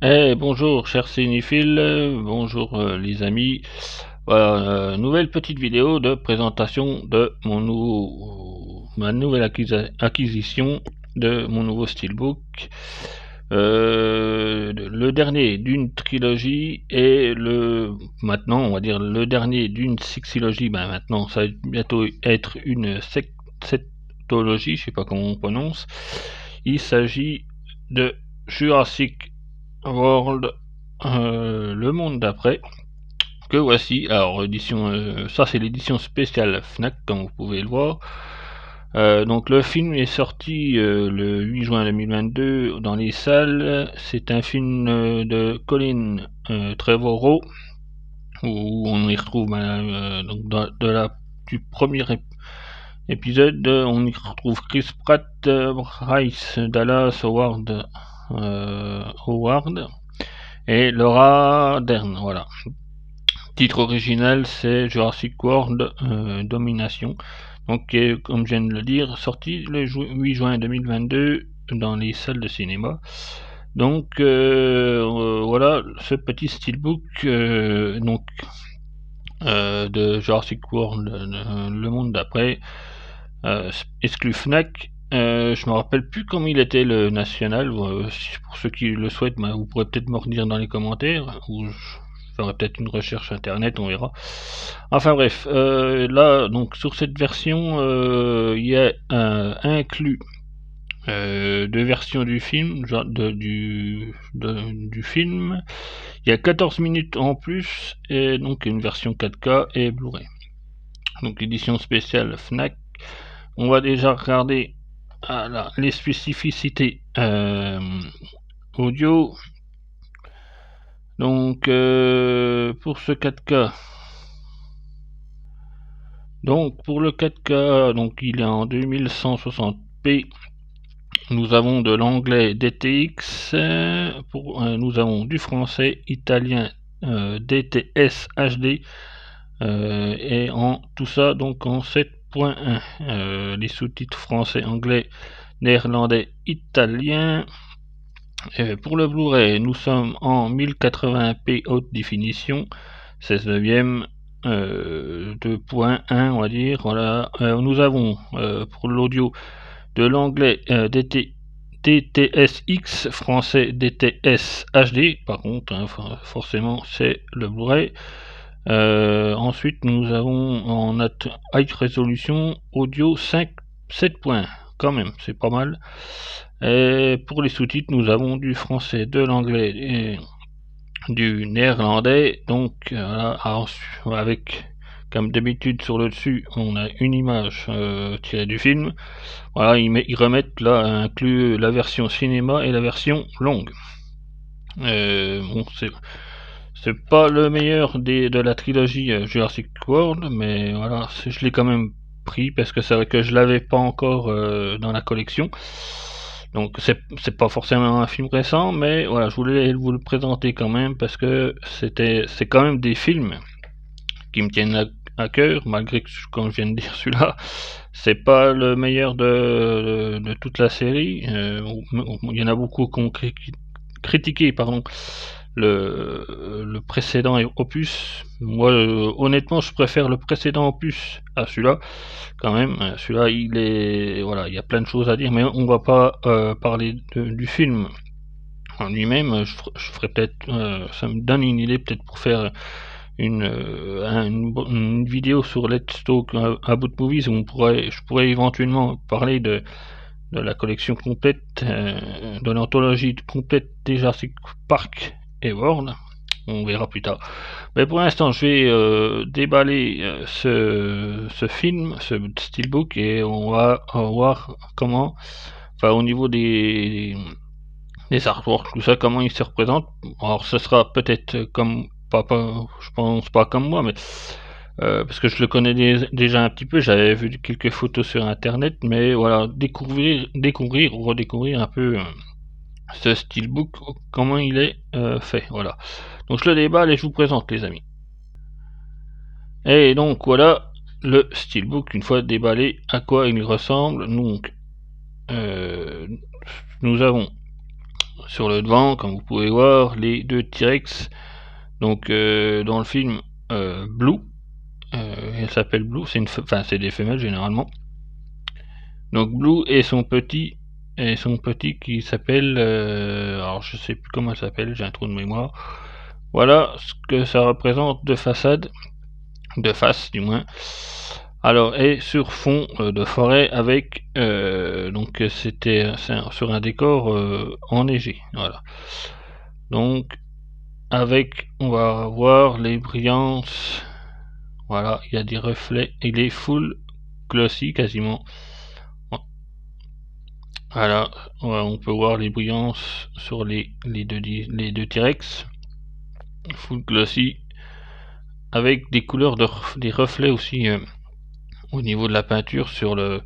Bonjour chers cinéphiles, bonjour les amis. Voilà, nouvelle petite vidéo de présentation de ma nouvelle acquisition de mon nouveau steelbook. Le dernier d'une trilogie et maintenant on va dire le dernier d'une sexylogie. Maintenant ça va bientôt être une septologie, je sais pas comment on prononce. Il s'agit de Jurassic World, le monde d'après, que voici. Alors édition, ça c'est l'édition spéciale Fnac, comme vous pouvez le voir. Donc le film est sorti le 8 juin 2022 dans les salles. C'est un film de Colin Trevorrow, où on y retrouve donc du premier épisode, on y retrouve Chris Pratt, Bryce Dallas Howard et Laura Dern. Voilà. Titre original, c'est Jurassic World Domination. Donc, comme je viens de le dire, sorti le 8 juin 2022 dans les salles de cinéma. Donc, voilà ce petit steelbook de Jurassic World, le monde d'après, exclu Fnac. Je me rappelle plus comment il était le national. Pour ceux qui le souhaitent, vous pourrez peut-être me redire dans les commentaires, ou je ferai peut-être une recherche internet, on verra. Enfin bref, là donc sur cette version, il y a inclus deux versions du film, du film. Il y a 14 minutes en plus, et donc une version 4K et Blu-ray. Donc édition spéciale Fnac. On va déjà regarder les spécificités audio. Donc pour ce 4K, donc pour le 4K, donc il est en 2160p. Nous avons de l'anglais DTX, nous avons du français, italien DTS HD, et en tout ça donc en 7.1. Les sous-titres français, anglais, néerlandais, italien. Pour le Blu-ray, nous sommes en 1080p haute définition, 16 neuvième, 2.1 on va dire. Voilà. Nous avons pour l'audio de l'anglais DTSX, français DTS HD, par contre, forcément c'est le Blu-ray. Ensuite, nous avons en high résolution audio 7 points, quand même, c'est pas mal. Et pour les sous-titres, nous avons du français, de l'anglais et du néerlandais. Donc, avec, comme d'habitude, sur le dessus, on a une image tirée du film. Voilà, ils remettent là, inclus la version cinéma et la version longue. Bon, c'est pas le meilleur de la trilogie Jurassic World, mais voilà, je l'ai quand même pris parce que c'est vrai que je l'avais pas encore dans la collection. Donc c'est pas forcément un film récent, mais voilà, je voulais vous le présenter quand même parce que c'est quand même des films qui me tiennent à cœur, malgré que, comme je viens de dire, celui-là, c'est pas le meilleur de toute la série. Il y en a beaucoup qui ont critiqué, pardon, le précédent opus. Moi, honnêtement, je préfère le précédent opus à celui-là, quand même. Celui-là, voilà, il y a plein de choses à dire, mais on va pas parler du film en lui-même. Je ferai peut-être, ça me donne une idée peut-être pour faire une vidéo sur Let's Talk About Movies où je pourrais éventuellement parler de la collection complète, de l'anthologie complète des Jurassic Park et World. On verra plus tard. Mais pour l'instant, je vais déballer ce film, ce steelbook, et on va voir comment, enfin au niveau des artworks, tout ça, comment il se représente. Alors, ce sera peut-être comme je pense pas comme moi, mais parce que je le connais déjà un petit peu, j'avais vu quelques photos sur internet, mais voilà, découvrir ou redécouvrir un peu ce steelbook, comment il est fait, voilà. Donc je le déballe et je vous présente, les amis. Et donc voilà le steelbook, une fois déballé, à quoi il ressemble. Donc nous avons sur le devant, comme vous pouvez voir, les deux T-Rex. Donc dans le film, Blue, elle s'appelle Blue, c'est des femelles généralement. Donc Blue et son petit qui s'appelle, alors je sais plus comment elle s'appelle, j'ai un trou de mémoire. Voilà ce que ça représente de façade, de face du moins. Alors, et sur fond de forêt avec donc c'était sur un décor enneigé, voilà. Donc avec, on va voir les brillances, voilà, il y a des reflets, il est full glossy quasiment. Voilà, on peut voir les brillances sur les deux T-Rex, full glossy, avec des couleurs des reflets aussi au niveau de la peinture sur le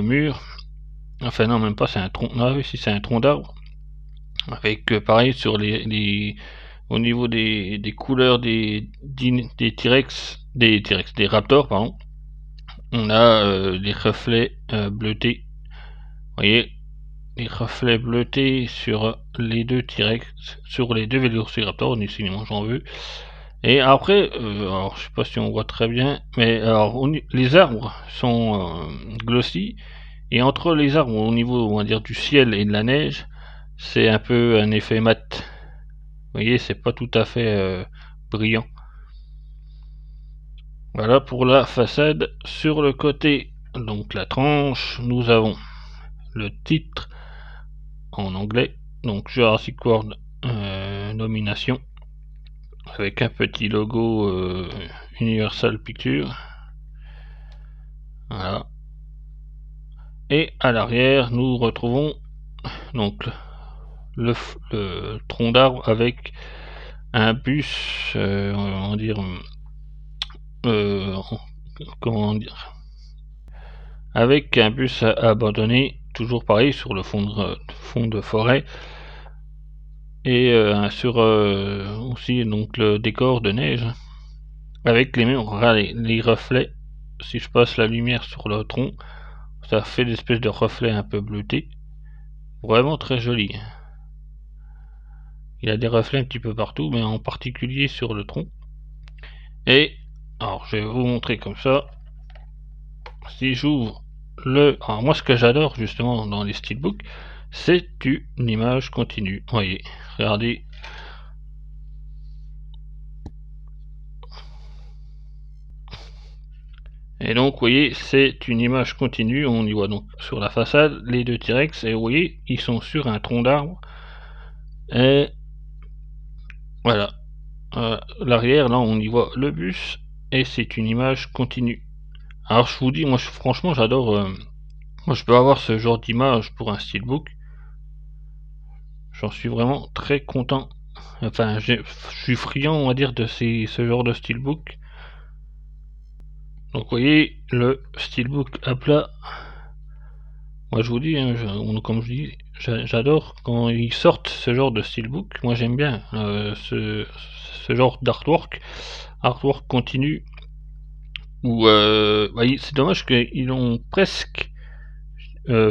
mur. Enfin non, même pas, c'est un tronc. Ah oui, si, c'est un tronc d'arbre. Avec pareil sur au niveau des couleurs des T-Rex, des Raptors, pardon. On a des reflets bleutés. Vous voyez, les reflets bleutés sur les deux T-Rex, sur les deux Vélociraptors, décidément j'en veux. Et après, alors je sais pas si on voit très bien, mais alors les arbres sont glossy, et entre les arbres au niveau, on va dire, du ciel et de la neige, c'est un peu un effet mat. Vous voyez, c'est pas tout à fait brillant. Voilà pour la façade. Sur le côté, donc la tranche, nous avons le titre en anglais, donc Jurassic World nomination, avec un petit logo Universal Pictures. Voilà. Et à l'arrière, nous retrouvons donc le tronc d'arbre avec un bus, on va dire, comment dire, avec un bus abandonné, toujours pareil sur le fond de forêt, et sur aussi donc le décor de neige, avec les mêmes les reflets. Si je passe la lumière sur le tronc, ça fait des espèces de reflets un peu bleutés, vraiment très joli. Il y a des reflets un petit peu partout, mais en particulier sur le tronc. Et alors je vais vous montrer comme ça. Si j'ouvre alors moi ce que j'adore justement dans les steelbooks, c'est une image continue. Voyez, regardez. Et donc vous voyez, c'est une image continue. On y voit donc sur la façade les deux T-Rex, et vous voyez, ils sont sur un tronc d'arbre. Et voilà. L'arrière, là on y voit le bus, et c'est une image continue. Alors je vous dis, moi franchement j'adore. Moi je peux avoir ce genre d'image pour un steelbook. J'en suis vraiment très content. Enfin, je suis friand, on va dire, de ce genre de steelbook. Donc vous voyez, le steelbook à plat. Moi je vous dis, hein, comme je dis, j'adore quand ils sortent ce genre de steelbook. Moi j'aime bien ce genre d'artwork. Artwork continu. Ou c'est dommage qu'ils l'ont presque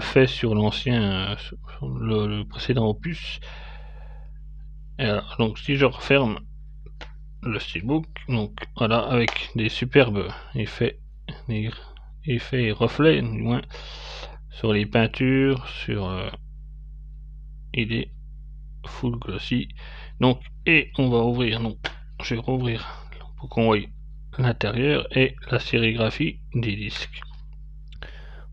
fait sur l'ancien, le précédent opus. Et alors, donc si je referme le steelbook, donc voilà, avec des superbes effets, des effets et reflets du moins sur les peintures, sur il est full glossy. Donc, et on va ouvrir, donc je vais rouvrir pour qu'on voit l'intérieur et la sérigraphie des disques.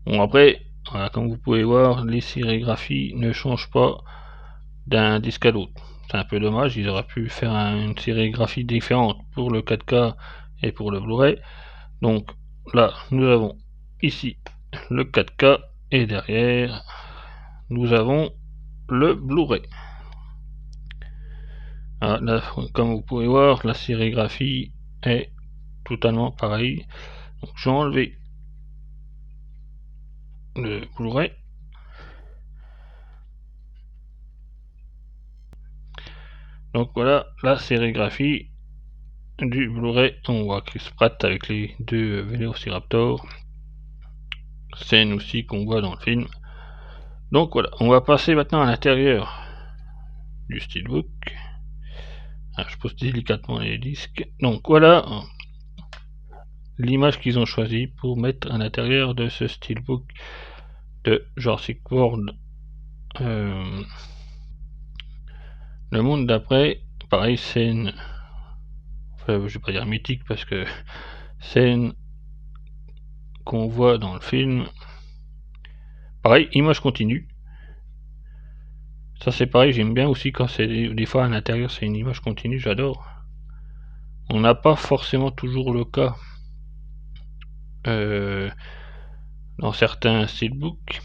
Bon, après, voilà, comme vous pouvez voir, les sérigraphies ne changent pas d'un disque à l'autre. C'est un peu dommage, ils auraient pu faire une sérigraphie différente pour le 4K et pour le Blu-ray. Donc là, nous avons ici le 4K, et derrière, nous avons le Blu-ray. Là, comme vous pouvez voir, la sérigraphie est totalement pareille. Donc je vais enlever le Blu-ray. Donc voilà la sérigraphie du Blu-ray. On voit Chris Pratt avec les deux Vélociraptors, scène aussi qu'on voit dans le film. Donc voilà, on va passer maintenant à l'intérieur du steelbook. Je pose délicatement les disques. Donc voilà l'image qu'ils ont choisi pour mettre à l'intérieur de ce steelbook de Jurassic World. Le monde d'après, pareil, scène, enfin, je vais pas dire mythique parce que scène qu'on voit dans le film. Pareil, image continue. Ça c'est pareil, j'aime bien aussi quand c'est des fois à l'intérieur c'est une image continue, j'adore. On n'a pas forcément toujours le cas dans certains steelbooks.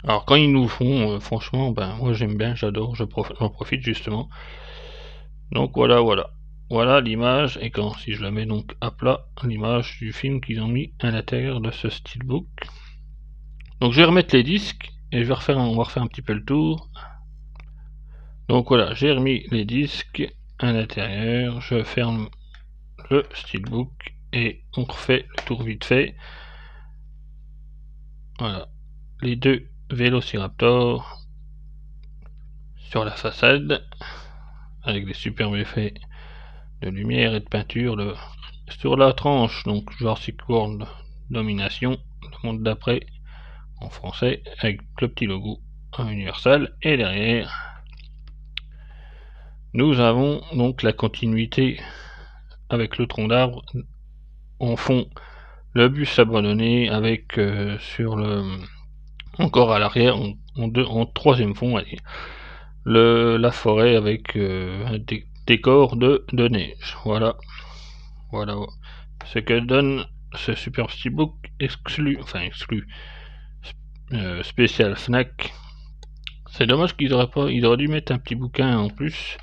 Alors quand ils nous font, franchement, ben moi j'aime bien, j'adore, j'en profite justement. Donc voilà l'image, et quand si je la mets donc à plat, l'image du film qu'ils ont mis à l'intérieur de ce steelbook. Donc je vais remettre les disques et on va refaire un petit peu le tour. Donc voilà, j'ai remis les disques à l'intérieur, je ferme le steelbook et on refait le tour vite fait. Voilà, les deux Vélociraptor sur la façade avec des superbes effets de lumière et de peinture. Sur la tranche, donc Jurassic World Domination, le monde d'après en français, avec le petit logo Universal, et derrière nous avons donc la continuité avec le tronc d'arbre en fond, le bus abandonné avec sur le encore à l'arrière en troisième fond, allez, la forêt avec un décor de neige. Voilà ce que donne ce super steelbook exclu spécial Fnac. C'est dommage ils auraient dû mettre un petit bouquin en plus.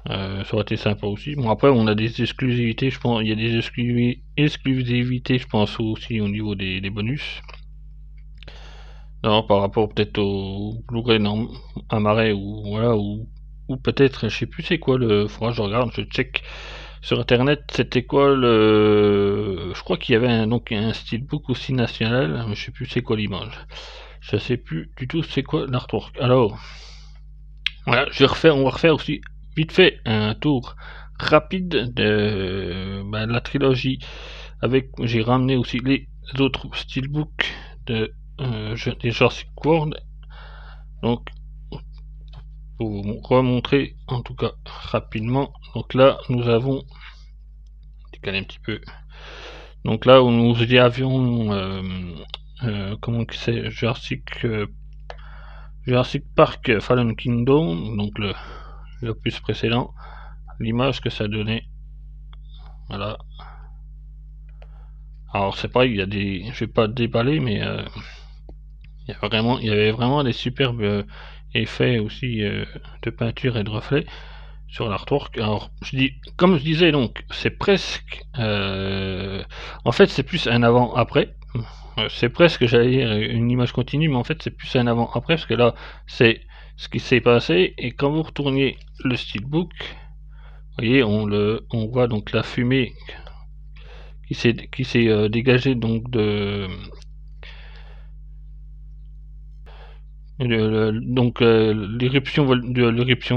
Ça aurait été sympa aussi. Bon, après on a des exclusivités, je pense, il y a des exclusivités, je pense aussi au niveau des bonus. Non, par rapport peut-être au Blu-ray à Marais ou voilà, ou peut-être, je sais plus c'est quoi le. Faudra que je regarde, je check sur internet, c'était quoi le. Je crois qu'il y avait donc un steelbook aussi national, mais je sais plus c'est quoi l'image. Je sais plus du tout c'est quoi l'artwork. Alors, voilà, on va refaire aussi vite fait un tour rapide de la trilogie. J'ai ramené aussi les autres steelbooks des Jurassic World. Donc, pour vous remontrer en tout cas rapidement. Donc là, nous avons décalé un petit peu. Donc là où nous y avions comment c'est Jurassic Park Fallen Kingdom, donc l'opus précédent, l'image que ça donnait. Voilà. Alors c'est pareil, je vais pas déballer, mais il y avait vraiment des superbes effets aussi de peinture et de reflets sur l'artwork. Alors comme je disais, donc c'est presque en fait c'est plus un avant-après. C'est presque, j'allais dire, une image continue, mais en fait c'est plus un avant-après, parce que là c'est ce qui s'est passé, et quand vous retourniez le steelbook, vous voyez, on voit donc la fumée qui s'est dégagée donc de donc l'éruption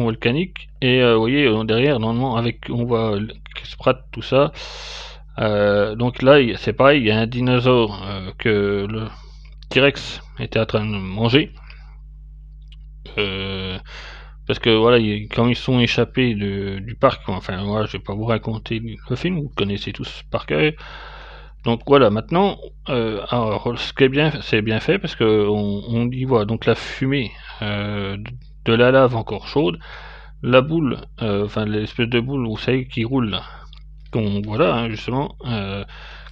volcanique, et vous voyez derrière normalement on voit Chris Pratt, tout ça. Donc là c'est pareil, il y a un dinosaure que le T-Rex était en train de manger, parce que voilà, quand ils sont échappés du parc, enfin voilà, je vais pas vous raconter le film, vous connaissez tous par cœur. Donc voilà, maintenant, alors ce qui est bien, c'est bien fait parce que on y voit donc la fumée de la lave encore chaude, la boule, enfin l'espèce de boule, vous savez, qui roule là, voilà, hein, justement,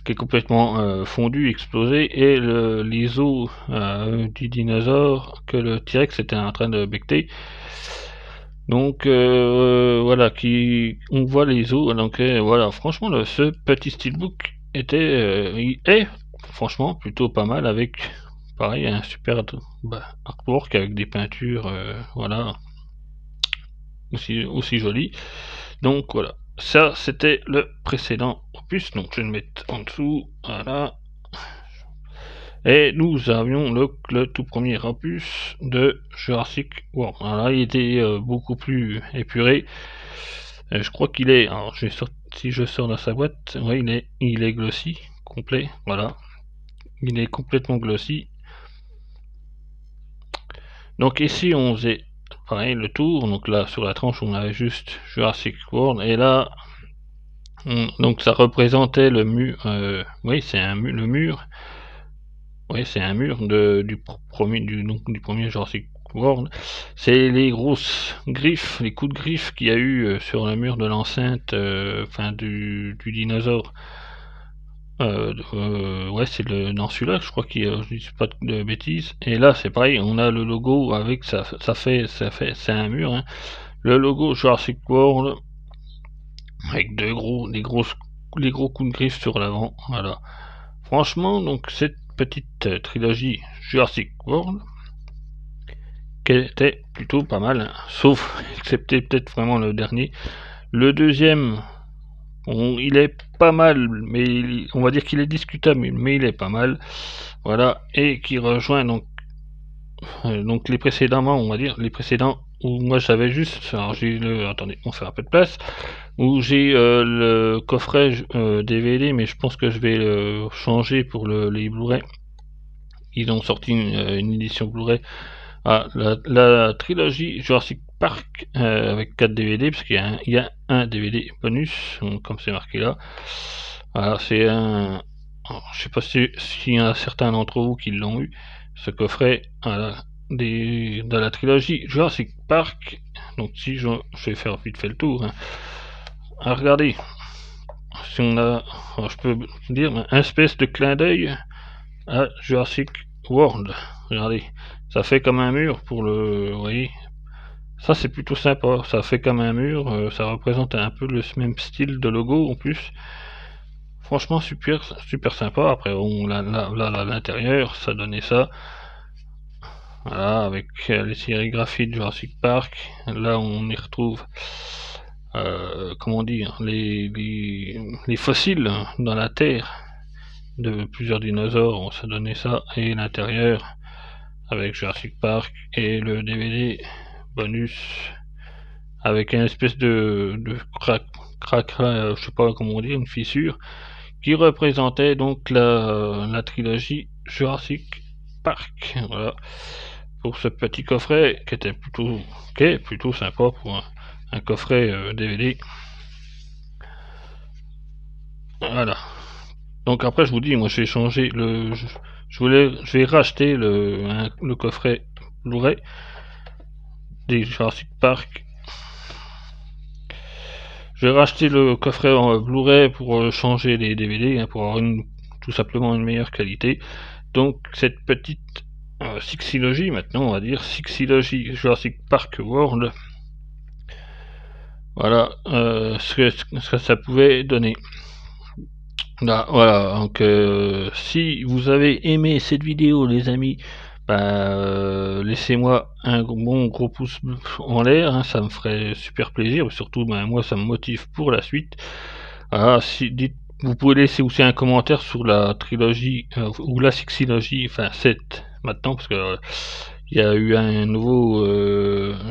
qui est complètement fondu, explosé, et les os du dinosaure que le T-Rex était en train de becter. Donc voilà, on voit les os. Donc voilà, franchement, ce petit steelbook il est franchement plutôt pas mal, avec pareil un super artwork avec des peintures, voilà, aussi jolies. Donc voilà, ça c'était le précédent opus, donc je vais le mettre en dessous, voilà. Et nous avions le tout premier opus de Jurassic World. Voilà, il était beaucoup plus épuré. Je crois qu'il est. Alors, si je sors de sa boîte, ouais, il est glossy, complet. Voilà, il est complètement glossy. Donc ici, on faisait pareil le tour. Donc là, sur la tranche, on avait juste Jurassic World, et là, donc ça représentait le mur. Oui, c'est le mur. Oui, c'est un mur du premier Jurassic World. C'est les grosses griffes, les coups de griffes qu'il y a eu sur le mur de l'enceinte, enfin du dinosaure. Ouais, c'est dans celui-là, je crois je dis pas de bêtises. Et là, c'est pareil, on a le logo avec c'est un mur, hein. Le logo Jurassic World avec les gros coups de griffe sur l'avant. Voilà. Franchement, donc cette petite trilogie Jurassic World, qui était plutôt pas mal, hein. Sauf, excepté peut-être vraiment le dernier. Le deuxième, il est pas mal, mais on va dire qu'il est discutable, mais il est pas mal. Voilà, et qui rejoint donc les précédemment, on va dire, les précédents où moi j'avais juste, alors j'ai attendez, on fait un peu de place, où j'ai le coffret DVD, mais je pense que je vais le changer pour les Blu-ray. Ils ont sorti une édition Blu-ray. La trilogie Jurassic Park avec 4 DVD, parce qu'il y a un DVD bonus, comme c'est marqué là. Voilà, c'est un. Je sais pas s'il y en a certains d'entre vous qui l'ont eu, ce coffret de la trilogie Jurassic Park. Donc, si je vais faire vite fait le tour. Hein. Regardez, si on a, je peux dire, un espèce de clin d'œil à Jurassic World. Regardez, ça fait comme un mur pour le. Vous voyez, ça c'est plutôt sympa. Ça fait comme un mur, ça représente un peu le même style de logo en plus. Franchement, super sympa. Après, là, à l'intérieur, ça donnait ça. Voilà, avec les sérigraphies de Jurassic Park. Là, on y retrouve, comment dire, les fossiles dans la terre de plusieurs dinosaures. Ça donnait ça. Et l'intérieur, avec Jurassic Park et le DVD bonus avec une espèce de crack, je sais pas comment dire, une fissure qui représentait donc la trilogie Jurassic Park. Voilà, pour ce petit coffret qui est plutôt sympa pour un coffret DVD. Voilà. Donc après je vous dis, moi j'ai changé je vais racheter le coffret Blu-ray des Jurassic Park. Je vais racheter le coffret en Blu-ray pour changer les DVD, hein, pour avoir tout simplement une meilleure qualité. Donc cette petite Sixilogie, maintenant on va dire Sixilogie Jurassic Park World. Voilà ce que ça pouvait donner. Là, voilà, donc si vous avez aimé cette vidéo les amis, laissez-moi un bon gros pouce en l'air, hein, ça me ferait super plaisir, surtout moi ça me motive pour la suite. Voilà, vous pouvez laisser aussi un commentaire sur la trilogie ou la sexylogie, enfin 7 maintenant, parce que il y a eu un nouveau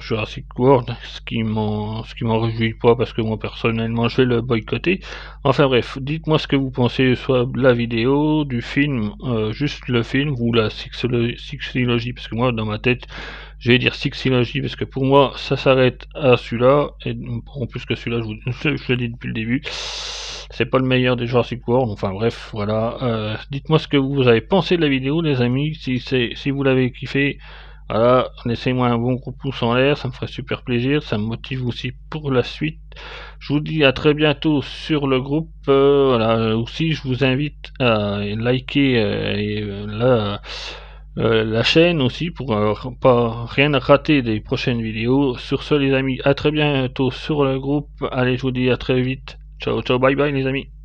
Jurassic World, ce qui m'en réjouit pas, parce que moi personnellement je vais le boycotter. Enfin bref, dites-moi ce que vous pensez, soit de la vidéo, du film, juste le film, ou la sexylogie, parce que moi dans ma tête je vais dire sexylogie, parce que pour moi ça s'arrête à celui-là, et en plus que celui-là, je le dis depuis le début, c'est pas le meilleur des Jurassic World. Enfin bref, voilà. Dites-moi ce que vous avez pensé de la vidéo les amis, si vous l'avez kiffé. Voilà, laissez-moi un bon gros pouce en l'air, ça me ferait super plaisir, ça me motive aussi pour la suite. Je vous dis à très bientôt sur le groupe. Voilà, aussi je vous invite à liker la chaîne aussi pour pas rien rater des prochaines vidéos. Sur ce les amis, à très bientôt sur le groupe. Allez, je vous dis à très vite. Ciao, ciao, bye bye les amis.